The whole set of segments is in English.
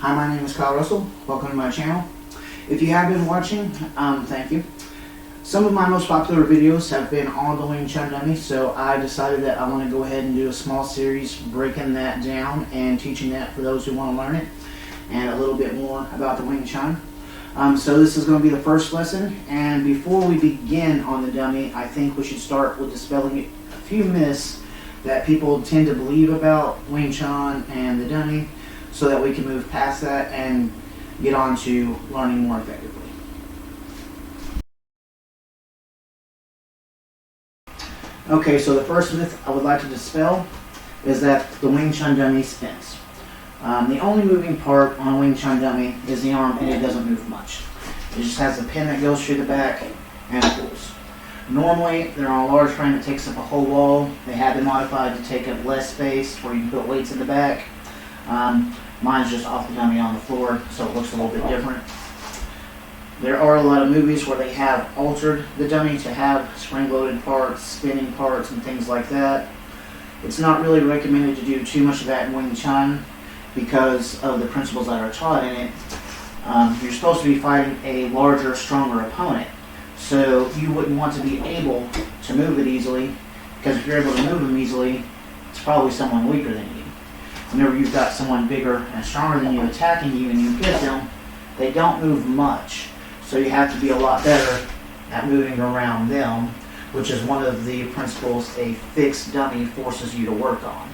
Hi, my name is Kyle Russell. Welcome to my channel. If you have been watching, thank you. Some of my most popular videos have been on the Wing Chun Dummy, so I decided that I want to go ahead and do a small series breaking that down and teaching that for those who want to learn it, and a little bit more about the Wing Chun. So this is going to be the first lesson, and before we begin on the dummy, I think we should start with dispelling a few myths that people tend to believe about Wing Chun and the dummy, so that we can move past that and get on to learning more effectively. Okay, so the first myth I would like to dispel is that the Wing Chun Dummy spins. The only moving part on a Wing Chun Dummy is the arm, and it doesn't move much. It just has a pin that goes through the back and pulls. Normally, they're on a large frame that takes up a whole wall. They have been modified to take up less space where you can put weights in the back. Mine's just off the dummy on the floor, so it looks a little bit different. There are a lot of movies where they have altered the dummy to have spring-loaded parts, spinning parts, and things like that. It's not really recommended to do too much of that in Wing Chun because of the principles that are taught in it. You're supposed to be fighting a larger, stronger opponent, so you wouldn't want to be able to move it easily, because if you're able to move them easily, it's probably someone weaker than you. Whenever you've got someone bigger and stronger than you attacking you and you hit them, they don't move much. So you have to be a lot better at moving around them, which is one of the principles a fixed dummy forces you to work on.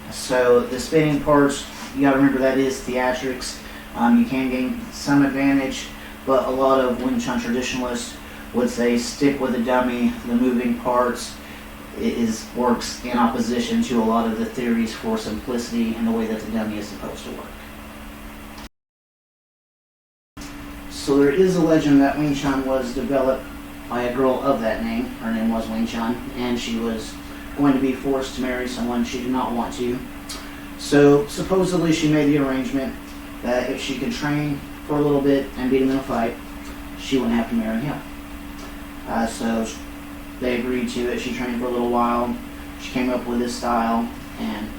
So the spinning parts, you got to remember that is theatrics. You can gain some advantage, but a lot of Wing Chun traditionalists would say stick with the dummy, the moving parts. Works in opposition to a lot of the theories for simplicity and the way that the dummy is supposed to work. So there is a legend that Wing Chun was developed by a girl of that name. Her name was Wing Chun, and she was going to be forced to marry someone she did not want to. So supposedly she made the arrangement that if she could train for a little bit and beat him in a fight, she wouldn't have to marry him. So they agreed to it. She trained for a little while. She came up with this style, and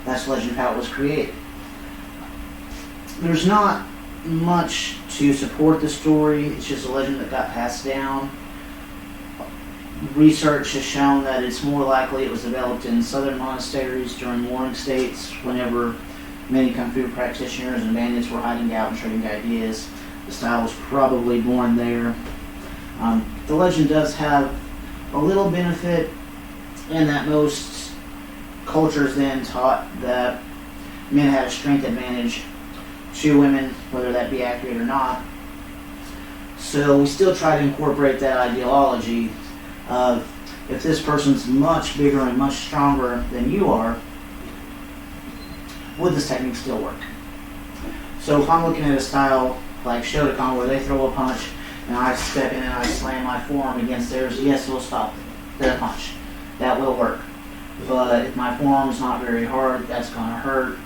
that's the legend of how it was created. There's not much to support the story. It's just a legend that got passed down. Research has shown that it's more likely it was developed in southern monasteries during warring states, whenever many kung fu practitioners and bandits were hiding out and trading ideas. The style was probably born there. The legend does have a little benefit in that most cultures then taught that men had a strength advantage to women, whether that be accurate or not. So we still try to incorporate that ideology of if this person's much bigger and much stronger than you are, would this technique still work? So if I'm looking at a style like Shotokan where they throw a punch and I step in and I slam my forearm against theirs, yes, it will stop their punch. That will work. But if my forearm is not very hard, that's going to hurt.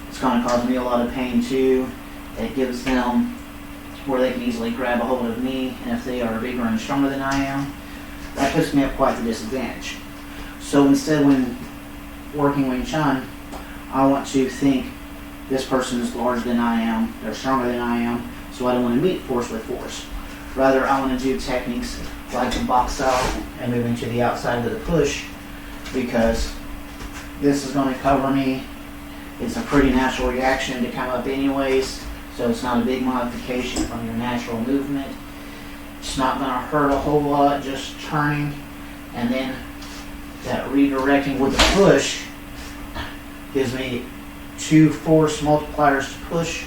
It's going to cause me a lot of pain too. It gives them where they can easily grab a hold of me, and if they are bigger and stronger than I am, that puts me at quite the disadvantage. So instead, when working Wing Chun, I want to think this person is larger than I am, they're stronger than I am, so I don't want to meet force with force. Rather, I want to do techniques like the box style and moving to the outside of the push, because this is going to cover me. It's a pretty natural reaction to come up anyways, so it's not a big modification from your natural movement. It's not going to hurt a whole lot just turning, and then that redirecting with the push gives me two force multipliers to push,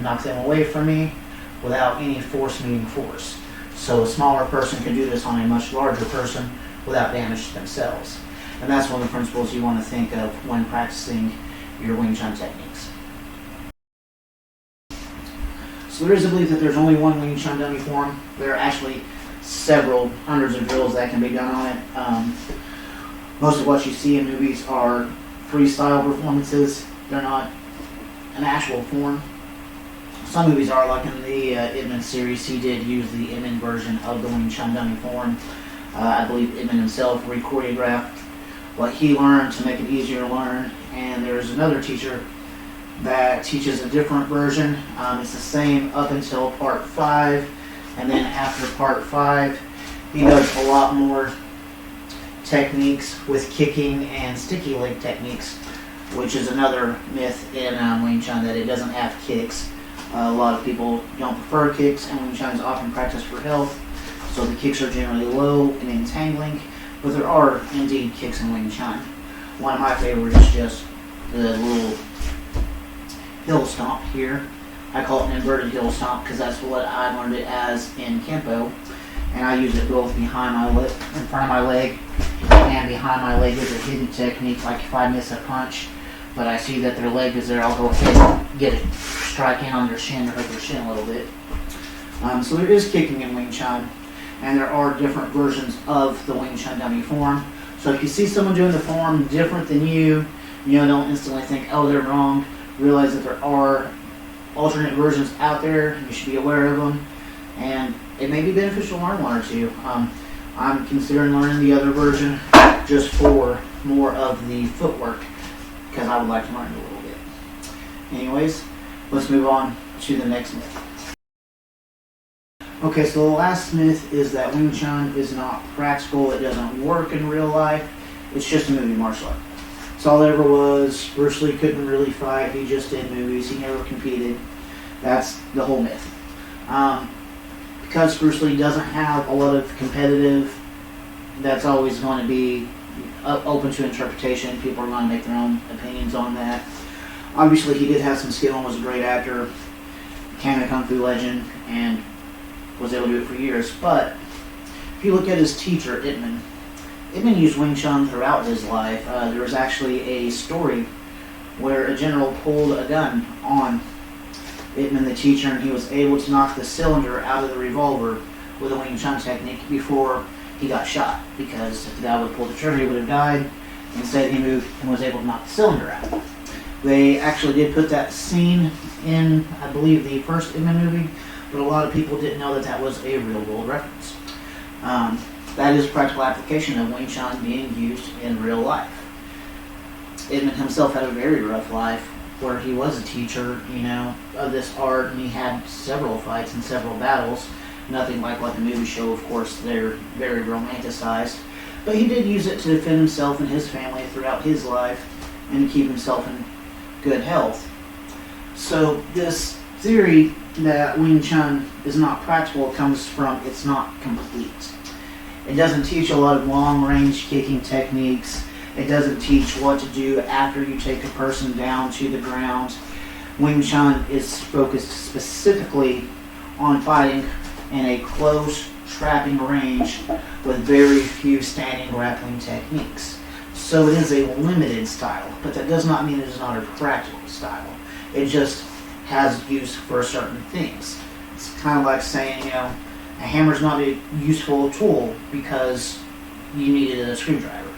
knock them away from me without any force meeting force. So a smaller person can do this on a much larger person without damage to themselves. And that's one of the principles you want to think of when practicing your Wing Chun techniques. So there is a belief that there's only one Wing Chun dummy form. There are actually several hundreds of drills that can be done on it. Most of what you see in movies are freestyle performances. They're not an actual form. Some movies are, like in the Ip Man series, he did use the Ip Man version of the Wing Chun dummy form. I believe Ip Man himself re-choreographed what he learned to make it easier to learn. And there's another teacher that teaches a different version. It's the same up until part 5, and then after part 5 he does a lot more techniques with kicking and sticky leg techniques, which is another myth in Wing Chun, that it doesn't have kicks. A lot of people don't prefer kicks, and Wing Chun is often practiced for health, so the kicks are generally low and entangling, but there are indeed kicks in Wing Chun. One of my favorites is just the little hill stomp here. I call it an inverted hill stomp because that's what I learned it as in Kempo, and I use it both behind my leg, in front of my leg, and behind my leg is a hidden technique. Like if I miss a punch, but I see that their leg is there, I'll go ahead and get it, strike in on their shin or hurt their shin a little bit. So there is kicking in Wing Chun, and there are different versions of the Wing Chun Dummy form. So if you see someone doing the form different than you, don't instantly think, oh, they're wrong. Realize that there are alternate versions out there, and you should be aware of them, and it may be beneficial to learn one or two. I'm considering learning the other version just for more of the footwork, because I would like to learn it a little bit. Anyways, let's move on to the next myth. Okay, so the last myth is that Wing Chun is not practical. It doesn't work in real life. It's just a movie martial art. It's all it ever was. Bruce Lee couldn't really fight. He just did movies. He never competed. That's the whole myth. Because Bruce Lee doesn't have a lot of competitive, that's always going to be open to interpretation. People are going to make their own opinions on that. Obviously, he did have some skill and was a great actor, became a Kung Fu legend, and was able to do it for years. But if you look at his teacher, Ip Man used Wing Chun throughout his life. There was actually a story where a general pulled a gun on Ip Man, the teacher, and he was able to knock the cylinder out of the revolver with a Wing Chun technique before he got shot, because if the guy would have pulled the trigger, he would have died. Instead, he moved and was able to knock the cylinder out. They actually did put that scene in, I believe, the first Ip Man movie, but a lot of people didn't know that that was a real-world reference. That is a practical application of Wing Chun being used in real life. Ip Man himself had a very rough life, where he was a teacher, of this art, and he had several fights and several battles. Nothing like what the movies show, of course. They're very romanticized. But he did use it to defend himself and his family throughout his life and to keep himself in good health. So this theory that Wing Chun is not practical comes from it's not complete. It doesn't teach a lot of long-range kicking techniques. It doesn't teach what to do after you take a person down to the ground. Wing Chun is focused specifically on fighting in a close, trapping range with very few standing grappling techniques. So it is a limited style, but that does not mean it is not a practical style. It just has use for certain things. It's kind of like saying, a hammer's not a useful tool because you needed a screwdriver.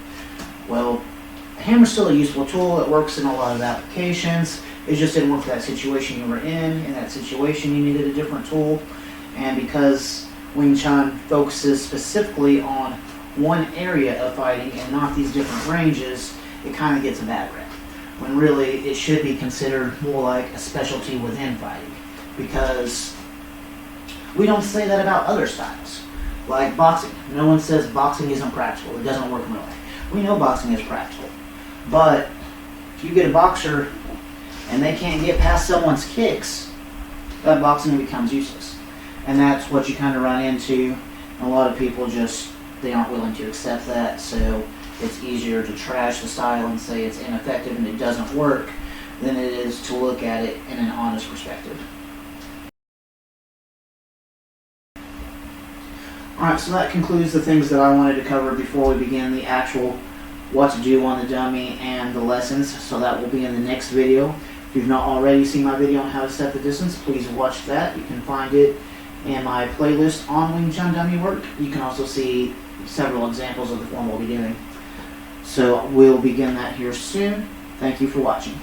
Well, a hammer's still a useful tool. It works in a lot of applications. It just didn't work for that situation you were in. In that situation, you needed a different tool. And because Wing Chun focuses specifically on one area of fighting and not these different ranges, it kind of gets a bad rep, when really it should be considered more like a specialty within fighting, because we don't say that about other styles. Like boxing. No one says boxing isn't practical. It doesn't work in real life. We know boxing is practical. But if you get a boxer and they can't get past someone's kicks, that boxing becomes useless. And that's what you kind of run into. A lot of people they aren't willing to accept that, so it's easier to trash the style and say it's ineffective and it doesn't work than it is to look at it in an honest perspective. Alright, so that concludes the things that I wanted to cover before we begin the actual what to do on the dummy and the lessons, so that will be in the next video. If you've not already seen my video on how to set the distance, please watch that. You can find it in my playlist on Wing Chun Dummy work. You can also see several examples of the form we'll be doing. So we'll begin that here soon. Thank you for watching.